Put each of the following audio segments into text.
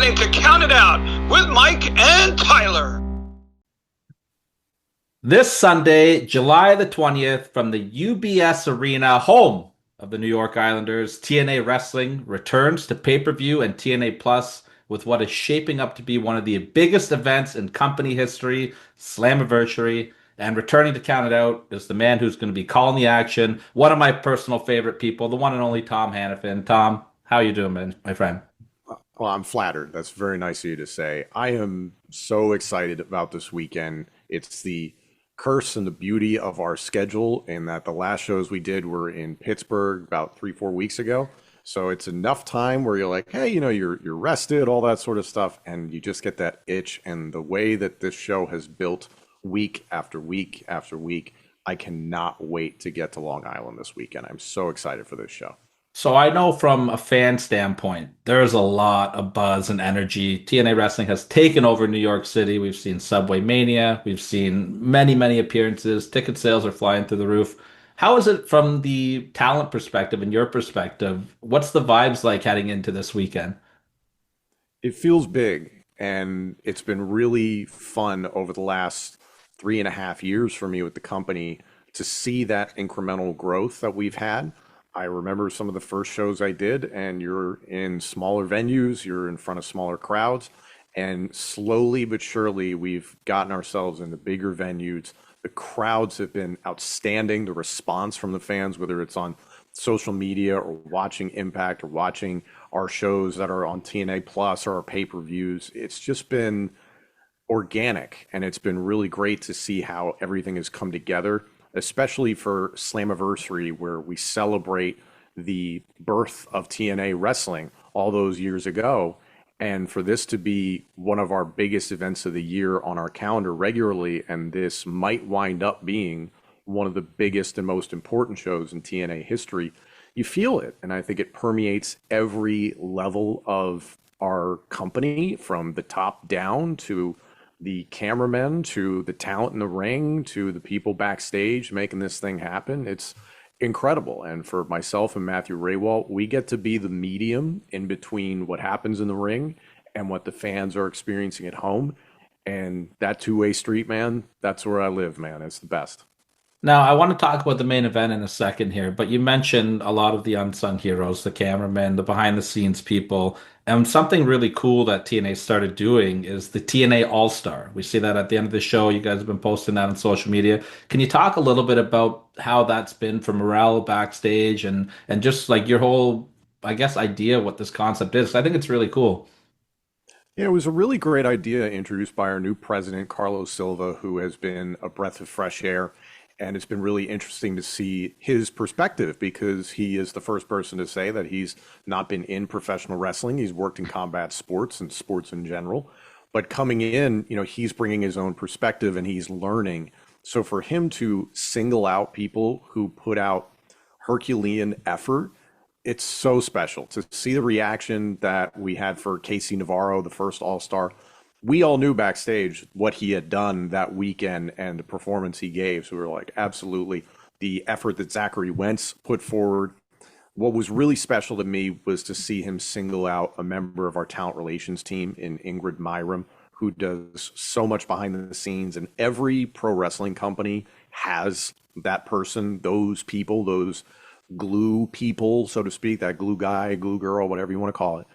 listening to Count It Out with Mike and Tyler. This Sunday, July the 20th, from the UBS Arena, home of the New York Islanders, TNA Wrestling returns to pay-per-view and TNA Plus with what is shaping up to be one of the biggest events in company history, Slammiversary. And returning to Count It Out is the man who's going to be calling the action, one of my personal favorite people, the one and only Tom Hannifan. Tom, how you doing, man, my friend? Well, I'm flattered. That's very nice of you to say. I am so excited about this weekend. It's the curse and the beauty of our schedule, in that the last shows we did were in Pittsburgh about 3-4 weeks ago. So it's enough time where you're like, hey, you're rested, all that sort of stuff, and you just get that itch. And the way that this show has built week after week after week, I cannot wait to get to Long Island this weekend. I'm so excited for this show. So I know from a fan standpoint, there's a lot of buzz and energy. TNA Wrestling has taken over New York City. We've seen Subway Mania. We've seen many, many appearances. Ticket sales are flying through the roof. How is it from the talent perspective and your perspective? What's the vibes like heading into this weekend? It feels big, and it's been really fun over the last 3.5 years for me with the company to see that incremental growth that we've had. I remember some of the first shows I did, and you're in smaller venues, you're in front of smaller crowds, and slowly but surely we've gotten ourselves into bigger venues. The crowds have been outstanding. The response from the fans, whether it's on social media or watching Impact or watching our shows that are on TNA Plus or our pay-per-views, it's just been organic, and it's been really great to see how everything has come together, especially for Slammiversary, where we celebrate the birth of TNA Wrestling all those years ago. And for this to be one of our biggest events of the year on our calendar regularly, and this might wind up being one of the biggest and most important shows in TNA history, you feel it. And I think it permeates every level of our company, from the top down to the cameramen, to the talent in the ring, to the people backstage making this thing happen. It's incredible. And for myself and Matthew Raywalt, we get to be the medium in between what happens in the ring and what the fans are experiencing at home. And that two-way street, man, that's where I live, man. It's the best. Now, I want to talk about the main event in a second here, but you mentioned a lot of the unsung heroes, the cameramen, the behind the scenes people. And something really cool that TNA started doing is the TNA All-Star. We see that at the end of the show. You guys have been posting that on social media. Can you talk a little bit about how that's been for morale backstage and just like your whole, I guess, idea of what this concept is? I think it's really cool. Yeah, it was a really great idea introduced by our new president, Carlos Silva, who has been a breath of fresh air. And it's been really interesting to see his perspective, because he is the first person to say that he's not been in professional wrestling. He's worked in combat sports and sports in general. But coming in, he's bringing his own perspective and he's learning. So for him to single out people who put out Herculean effort, it's so special to see the reaction that we had for Casey Navarro, the first All-Star. We all knew backstage what he had done that weekend and the performance he gave. So we were like, absolutely. The effort that Zachary Wentz put forward. What was really special to me was to see him single out a member of our talent relations team in Ingrid Myram, who does so much behind the scenes. And every pro wrestling company has that person, those people, those glue people, so to speak, that glue guy, glue girl, whatever you want to call it.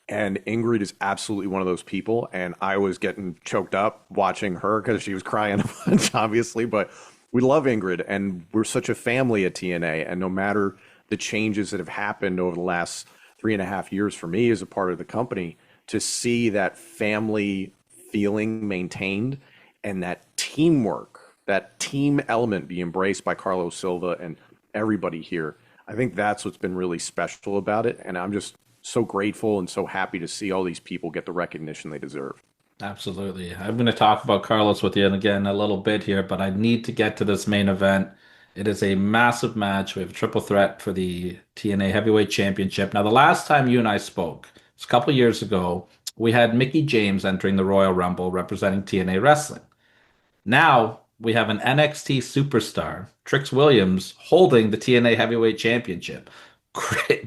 And Ingrid is absolutely one of those people. And I was getting choked up watching her because she was crying a bunch, obviously. But we love Ingrid, and we're such a family at TNA. And no matter the changes that have happened over the last 3.5 years for me as a part of the company, to see that family feeling maintained and that teamwork, that team element be embraced by Carlos Silva and everybody here, I think that's what's been really special about it. And I'm just so grateful and so happy to see all these people get the recognition they deserve. Absolutely. I'm going to talk about Carlos with you again a little bit here, but I need to get to this main event. It is a massive match. We have a triple threat for the TNA Heavyweight Championship. Now, the last time you and I spoke, it was a couple of years ago, we had Mickie James entering the Royal Rumble representing TNA Wrestling. Now we have an NXT superstar, Trix Williams, holding the TNA Heavyweight Championship.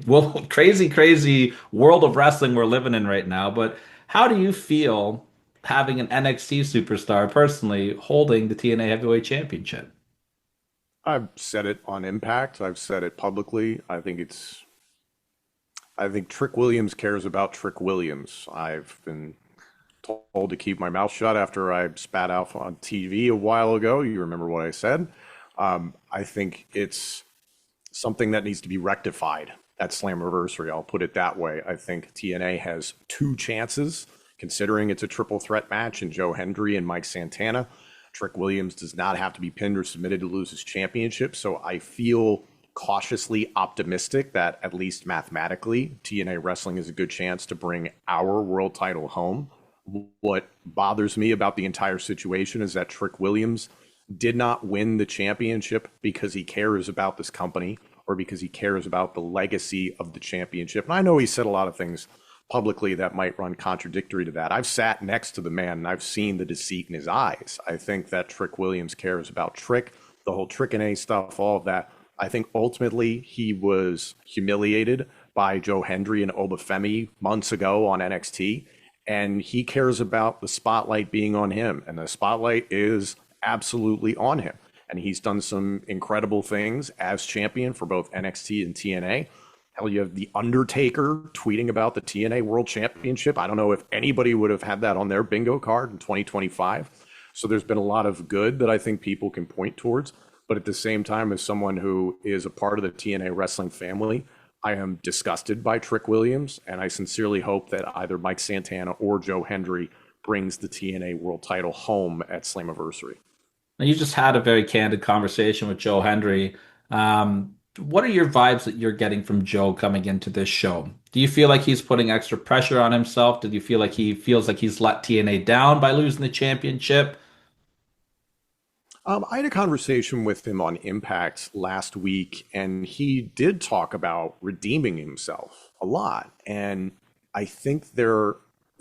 Well, crazy, crazy world of wrestling we're living in right now. But How do you feel having an NXT superstar personally holding the TNA Heavyweight Championship? I've said it on Impact. I've said it publicly. I think Trick Williams cares about Trick Williams. I've been told to keep my mouth shut after I spat out on TV a while ago. You remember what I said. I think it's something that needs to be rectified at Slammiversary. I'll put it that way. I think TNA has two chances, considering it's a triple threat match in Joe Hendry and Mike Santana. Trick Williams does not have to be pinned or submitted to lose his championship. So I feel cautiously optimistic that at least mathematically, TNA Wrestling is a good chance to bring our world title home. What bothers me about the entire situation is that Trick Williams did not win the championship because he cares about this company or because he cares about the legacy of the championship. And I know he said a lot of things publicly that might run contradictory to that. I've sat next to the man and I've seen the deceit in his eyes. I think that Trick Williams cares about Trick, the whole Trick and A stuff, all of that. I think ultimately he was humiliated by Joe Hendry and Obafemi months ago on NXT, and he cares about the spotlight being on him, and the spotlight is absolutely on him. And he's done some incredible things as champion for both NXT and TNA. Hell, you have The Undertaker tweeting about the TNA World Championship. I don't know if anybody would have had that on their bingo card in 2025. So there's been a lot of good that I think people can point towards. But at the same time, as someone who is a part of the TNA wrestling family, I am disgusted by Trick Williams. And I sincerely hope that either Mike Santana or Joe Hendry brings the TNA World title home at Slammiversary. Now, you just had a very candid conversation with Joe Hendry. What are your vibes that you're getting from Joe coming into this show? Do you feel like he's putting extra pressure on himself? Do you feel like he feels like he's let TNA down by losing the championship? I had a conversation with him on Impact last week, and he did talk about redeeming himself a lot. And I think there's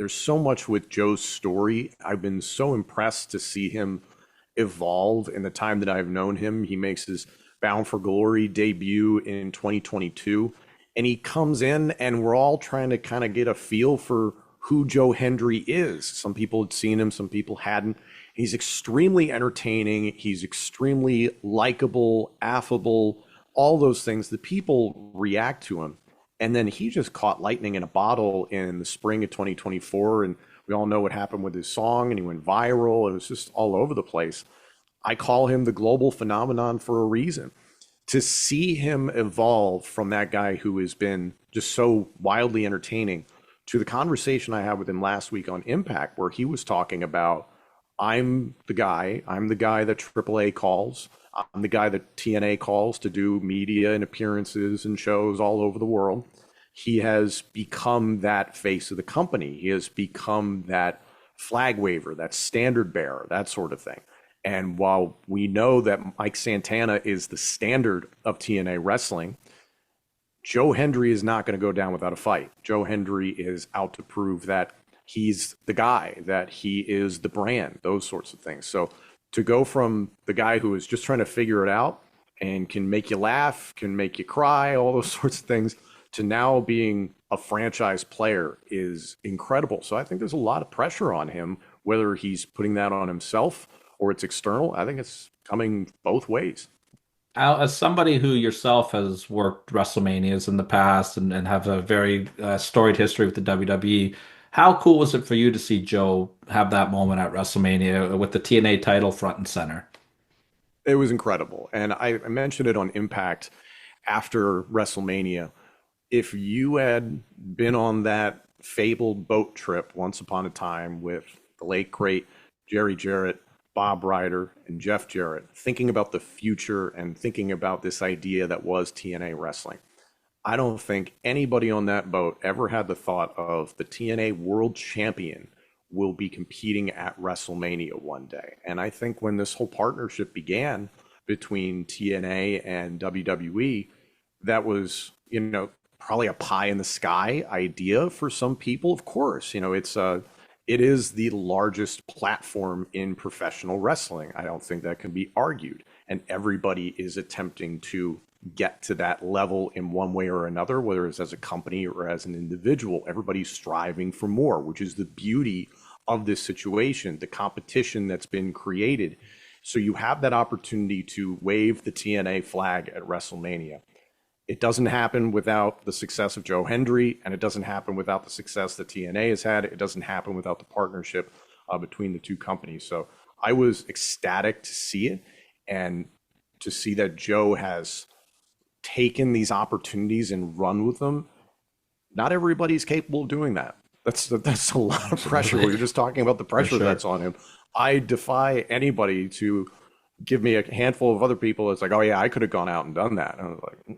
so much with Joe's story. I've been so impressed to see him evolve in the time that I've known him. He makes his Bound for Glory debut in 2022, and he comes in, and we're all trying to kind of get a feel for who Joe Hendry is. Some people had seen him, some people hadn't. He's extremely entertaining. He's extremely likable, affable, all those things. The people react to him. And then he just caught lightning in a bottle in the spring of 2024. And we all know what happened with his song, and he went viral. It was just all over the place. I call him the global phenomenon for a reason. To see him evolve from that guy who has been just so wildly entertaining to the conversation I had with him last week on Impact, where he was talking about, I'm the guy that AAA calls. I'm the guy that TNA calls to do media and appearances and shows all over the world. He has become that face of the company. He has become that flag waver, that standard bearer, that sort of thing. And while we know that Mike Santana is the standard of TNA wrestling, Joe Hendry is not going to go down without a fight. Joe Hendry is out to prove that he's the guy, that he is the brand, those sorts of things. So to go from the guy who is just trying to figure it out and can make you laugh, can make you cry, all those sorts of things, to now being a franchise player is incredible. So I think there's a lot of pressure on him, whether he's putting that on himself or it's external. I think it's coming both ways. Al, as somebody who yourself has worked WrestleManias in the past and have a very storied history with the WWE, how cool was it for you to see Joe have that moment at WrestleMania with the TNA title front and center? It was incredible. And I mentioned it on Impact after WrestleMania. If you had been on that fabled boat trip once upon a time with the late, great Jerry Jarrett, Bob Ryder, and Jeff Jarrett, thinking about the future and thinking about this idea that was TNA wrestling, I don't think anybody on that boat ever had the thought of the TNA World Champion will be competing at WrestleMania one day. And I think when this whole partnership began between TNA and WWE, that was, probably a pie in the sky idea for some people. Of course, it is the largest platform in professional wrestling. I don't think that can be argued. And everybody is attempting to get to that level in one way or another, whether it's as a company or as an individual. Everybody's striving for more, which is the beauty of this situation, the competition that's been created. So you have that opportunity to wave the TNA flag at WrestleMania. It doesn't happen without the success of Joe Hendry, and it doesn't happen without the success that TNA has had. It doesn't happen without the partnership between the two companies. So I was ecstatic to see it, and to see that Joe has taken these opportunities and run with them. Not everybody's capable of doing that. That's a lot of pressure. We were just talking about the pressure that's on him. I defy anybody to give me a handful of other people. It's like, oh yeah, I could have gone out and done that. And I was like,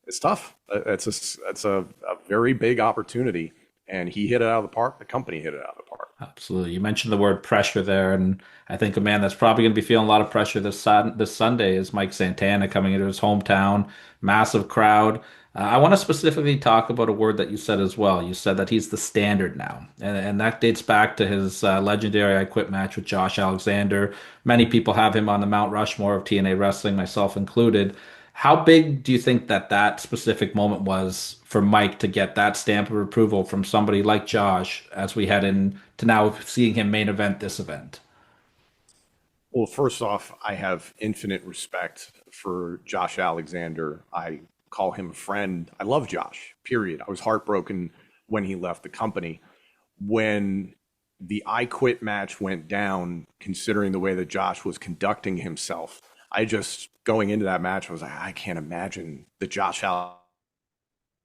it's tough. It's a very big opportunity, and he hit it out of the park. The company hit it out of the park. Absolutely. You mentioned the word pressure there, and I think a man that's probably going to be feeling a lot of pressure this Sunday is Mike Santana coming into his hometown, massive crowd. I want to specifically talk about a word that you said as well. You said that he's the standard now, and that dates back to his legendary I Quit match with Josh Alexander. Many people have him on the Mount Rushmore of TNA Wrestling, myself included. How big do you think that specific moment was for Mike to get that stamp of approval from somebody like Josh as we head in to now seeing him main event this event? Well, first off, I have infinite respect for Josh Alexander. I call him a friend. I love Josh, period. I was heartbroken when he left the company. When the I Quit match went down, considering the way that Josh was conducting himself, going into that match, I was like, I can't imagine the Josh Allen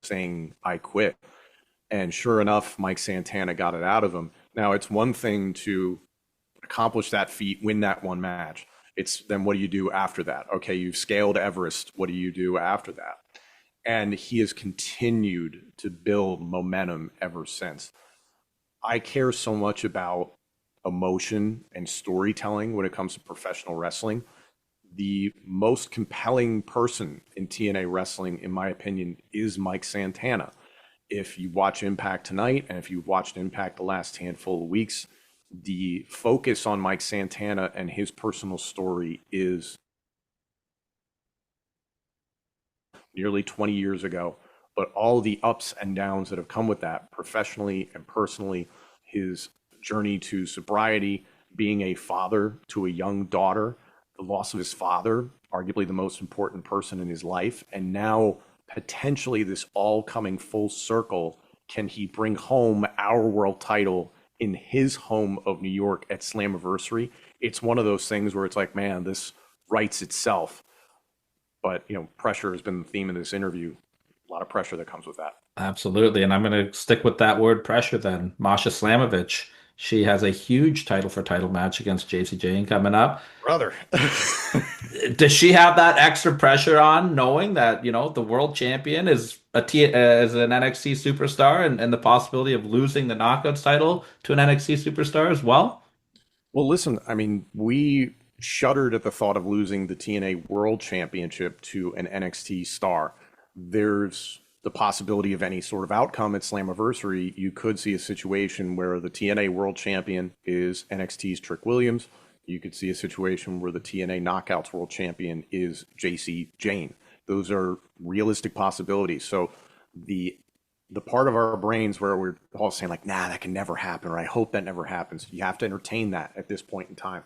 saying I quit. And sure enough, Mike Santana got it out of him. Now, it's one thing to accomplish that feat, win that one match. It's then what do you do after that? Okay, you've scaled Everest. What do you do after that? And he has continued to build momentum ever since. I care so much about emotion and storytelling when it comes to professional wrestling. The most compelling person in TNA wrestling, in my opinion, is Mike Santana. If you watch Impact tonight, and if you've watched Impact the last handful of weeks, the focus on Mike Santana and his personal story is nearly 20 years ago, but all the ups and downs that have come with that, professionally and personally, his journey to sobriety, being a father to a young daughter, the loss of his father, arguably the most important person in his life, and now potentially this all coming full circle. Can he bring home our world title in his home of New York at Slammiversary? It's one of those things where it's like, man, this writes itself. But, pressure has been the theme of this interview. A lot of pressure that comes with that. Absolutely. And I'm going to stick with that word pressure then. Masha Slamovich. She has a huge title for title match against JC Jane coming up. Brother. Does she have that extra pressure on, knowing that, the world champion is an NXT superstar and the possibility of losing the Knockouts title to an NXT superstar as well? Well, listen, we shuddered at the thought of losing the TNA World Championship to an NXT star. There's the possibility of any sort of outcome at Slammiversary. You could see a situation where the TNA World Champion is NXT's Trick Williams. You could see a situation where the TNA Knockouts World Champion is JC Jane. Those are realistic possibilities. So the part of our brains where we're all saying like, nah, that can never happen, or I hope that never happens, you have to entertain that at this point in time.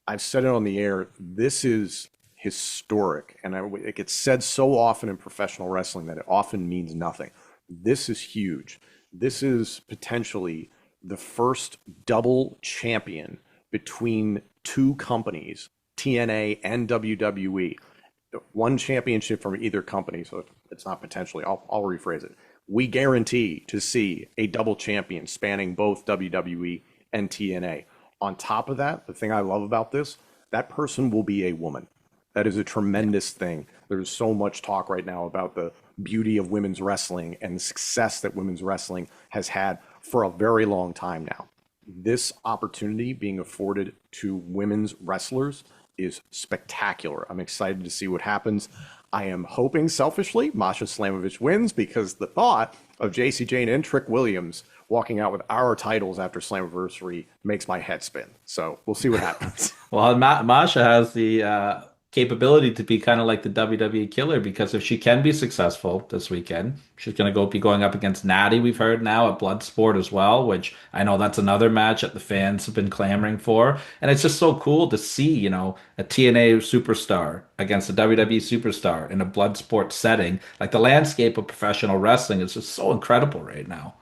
I've said it on the air. This is historic, and it gets said so often in professional wrestling that it often means nothing. This is huge. This is potentially the first double champion between two companies, TNA and WWE. One championship from either company, so it's not potentially. I'll rephrase it. We guarantee to see a double champion spanning both WWE and TNA. On top of that, the thing I love about this, that person will be a woman. That is a tremendous thing. There's so much talk right now about the beauty of women's wrestling and the success that women's wrestling has had for a very long time now. This opportunity being afforded to women's wrestlers is spectacular. I'm excited to see what happens. I am hoping selfishly Masha Slamovich wins, because the thought of JC Jane and Trick Williams walking out with our titles after Slammiversary makes my head spin. So we'll see what happens. Well, Masha has the capability to be kind of like the WWE killer, because if she can be successful this weekend, she's going to be going up against Natty, we've heard now, at Bloodsport as well, which I know that's another match that the fans have been clamoring for. And it's just so cool to see, a TNA superstar against a WWE superstar in a Bloodsport setting. Like, the landscape of professional wrestling is just so incredible right now.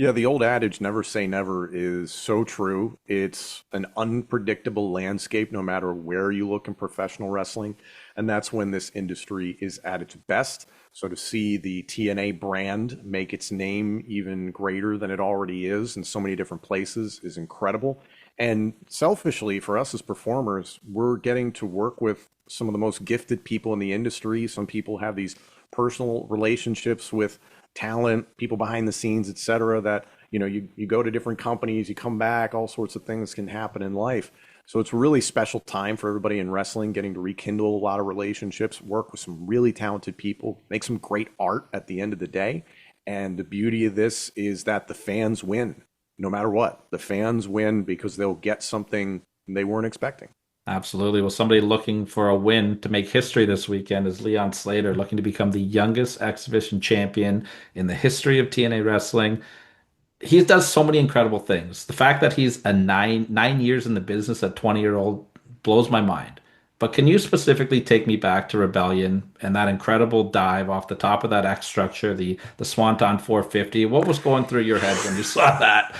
Yeah, the old adage, never say never, is so true. It's an unpredictable landscape no matter where you look in professional wrestling. And that's when this industry is at its best. So to see the TNA brand make its name even greater than it already is in so many different places is incredible. And selfishly, for us as performers, we're getting to work with some of the most gifted people in the industry. Some people have these personal relationships with talent, people behind the scenes, et cetera, that, you go to different companies, you come back, all sorts of things can happen in life. So it's a really special time for everybody in wrestling, getting to rekindle a lot of relationships, work with some really talented people, make some great art at the end of the day. And the beauty of this is that the fans win, no matter what. The fans win because they'll get something they weren't expecting. Absolutely. Well, somebody looking for a win to make history this weekend is Leon Slater, looking to become the youngest X Division champion in the history of TNA wrestling. He does so many incredible things. The fact that he's a nine years in the business, a 20-year-old, blows my mind. But can you specifically take me back to Rebellion and that incredible dive off the top of that X structure, the Swanton 450? What was going through your head when you saw that?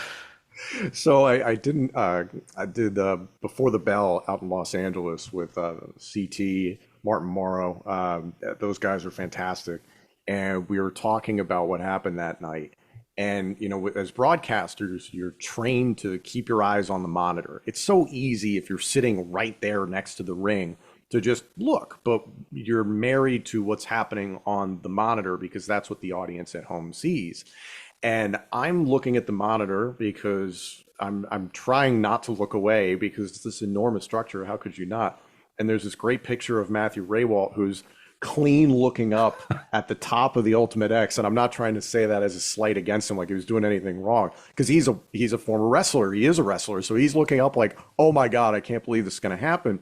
So I didn't. I did Before the Bell out in Los Angeles with CT, Martin Morrow. Those guys are fantastic, and we were talking about what happened that night. And as broadcasters, you're trained to keep your eyes on the monitor. It's so easy if you're sitting right there next to the ring to just look, but you're married to what's happening on the monitor because that's what the audience at home sees. And I'm looking at the monitor because I'm trying not to look away because it's this enormous structure. How could you not? And there's this great picture of Matthew Raywalt who's clean looking up at the top of the Ultimate X. And I'm not trying to say that as a slight against him, like he was doing anything wrong, because he's a former wrestler. He is a wrestler. So he's looking up like, oh my God, I can't believe this is going to happen.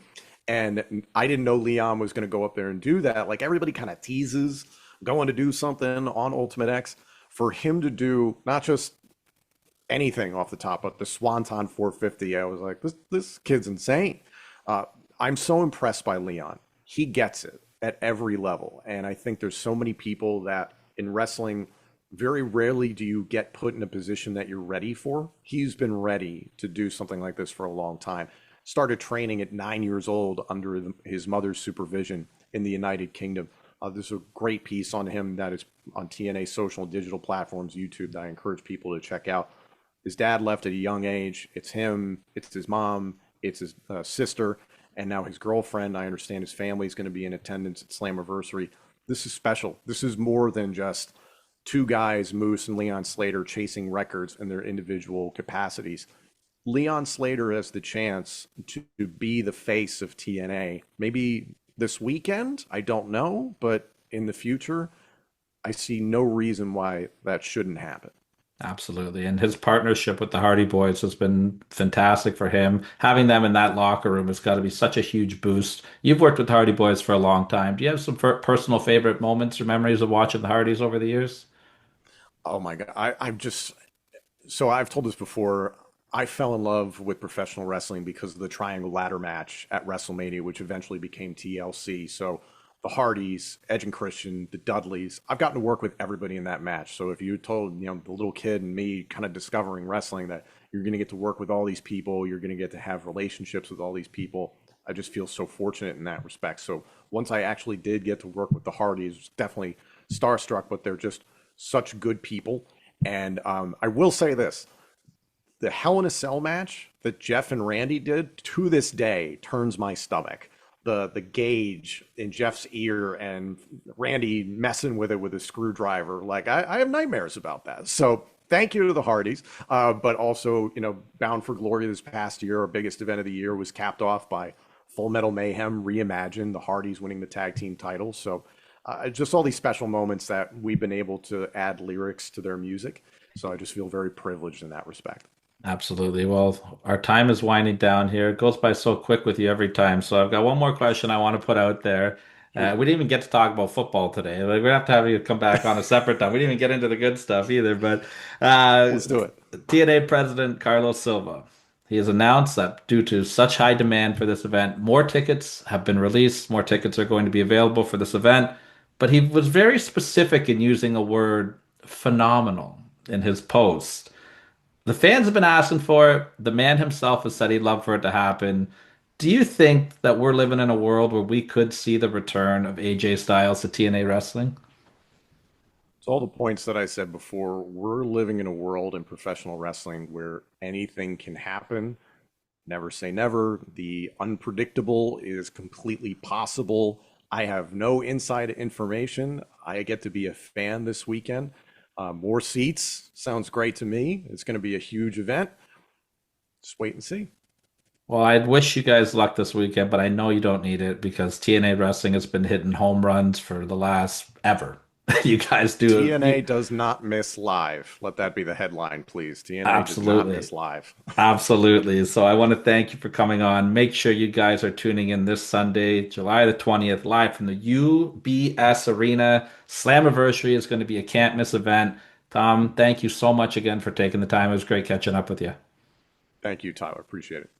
And I didn't know Leon was going to go up there and do that. Like everybody kind of teases going to do something on Ultimate X. For him to do not just anything off the top, but the Swanton 450, I was like, this kid's insane. I'm so impressed by Leon. He gets it at every level. And I think there's so many people that in wrestling, very rarely do you get put in a position that you're ready for. He's been ready to do something like this for a long time. Started training at 9 years old under his mother's supervision in the United Kingdom. There's a great piece on him that is on TNA social and digital platforms, YouTube, that I encourage people to check out. His dad left at a young age. It's him, it's his mom, it's his sister, and now his girlfriend. I understand his family is going to be in attendance at Slammiversary. This is special. This is more than just two guys, Moose and Leon Slater, chasing records in their individual capacities. Leon Slater has the chance to be the face of TNA. Maybe this weekend, I don't know, but in the future, I see no reason why that shouldn't happen. Absolutely. And his partnership with the Hardy Boys has been fantastic for him. Having them in that locker room has got to be such a huge boost. You've worked with the Hardy Boys for a long time. Do you have some personal favorite moments or memories of watching the Hardys over the years? Oh my God. I'm just, so I've told this before. I fell in love with professional wrestling because of the triangle ladder match at WrestleMania, which eventually became TLC. So the Hardys, Edge and Christian, the Dudleys, I've gotten to work with everybody in that match. So if you told, the little kid and me kind of discovering wrestling that you're going to get to work with all these people, you're going to get to have relationships with all these people, I just feel so fortunate in that respect. So once I actually did get to work with the Hardys, it was definitely starstruck, but they're just such good people. And I will say this. The Hell in a Cell match that Jeff and Randy did to this day turns my stomach. The gauge in Jeff's ear and Randy messing with it with a screwdriver. Like I have nightmares about that. So thank you to the Hardys. But also, Bound for Glory this past year, our biggest event of the year, was capped off by Full Metal Mayhem Reimagined, the Hardys winning the tag team titles. So just all these special moments that we've been able to add lyrics to their music. So I just feel very privileged in that respect. Absolutely. Well, our time is winding down here. It goes by so quick with you every time. So I've got one more question I want to put out there. Shoot. We didn't even get to talk about football today. Like, we have to have you come back on a separate time. We didn't even get into the good stuff either. But uh, Let's do it. TNA President Carlos Silva, he has announced that due to such high demand for this event, more tickets have been released. More tickets are going to be available for this event. But he was very specific in using a word phenomenal in his post. The fans have been asking for it. The man himself has said he'd love for it to happen. Do you think that we're living in a world where we could see the return of AJ Styles to TNA Wrestling? So all the points that I said before, we're living in a world in professional wrestling where anything can happen. Never say never. The unpredictable is completely possible. I have no inside information. I get to be a fan this weekend. More seats sounds great to me. It's going to be a huge event. Just wait and see. Well, I'd wish you guys luck this weekend, but I know you don't need it because TNA Wrestling has been hitting home runs for the last ever. You guys do. TNA does not miss live. Let that be the headline, please. TNA does not Absolutely. miss live. Absolutely. So I want to thank you for coming on. Make sure you guys are tuning in this Sunday, July the 20th, live from the UBS Arena. Slammiversary is going to be a can't miss event. Tom, thank you so much again for taking the time. It was great catching up with you. Thank you, Tyler. Appreciate it.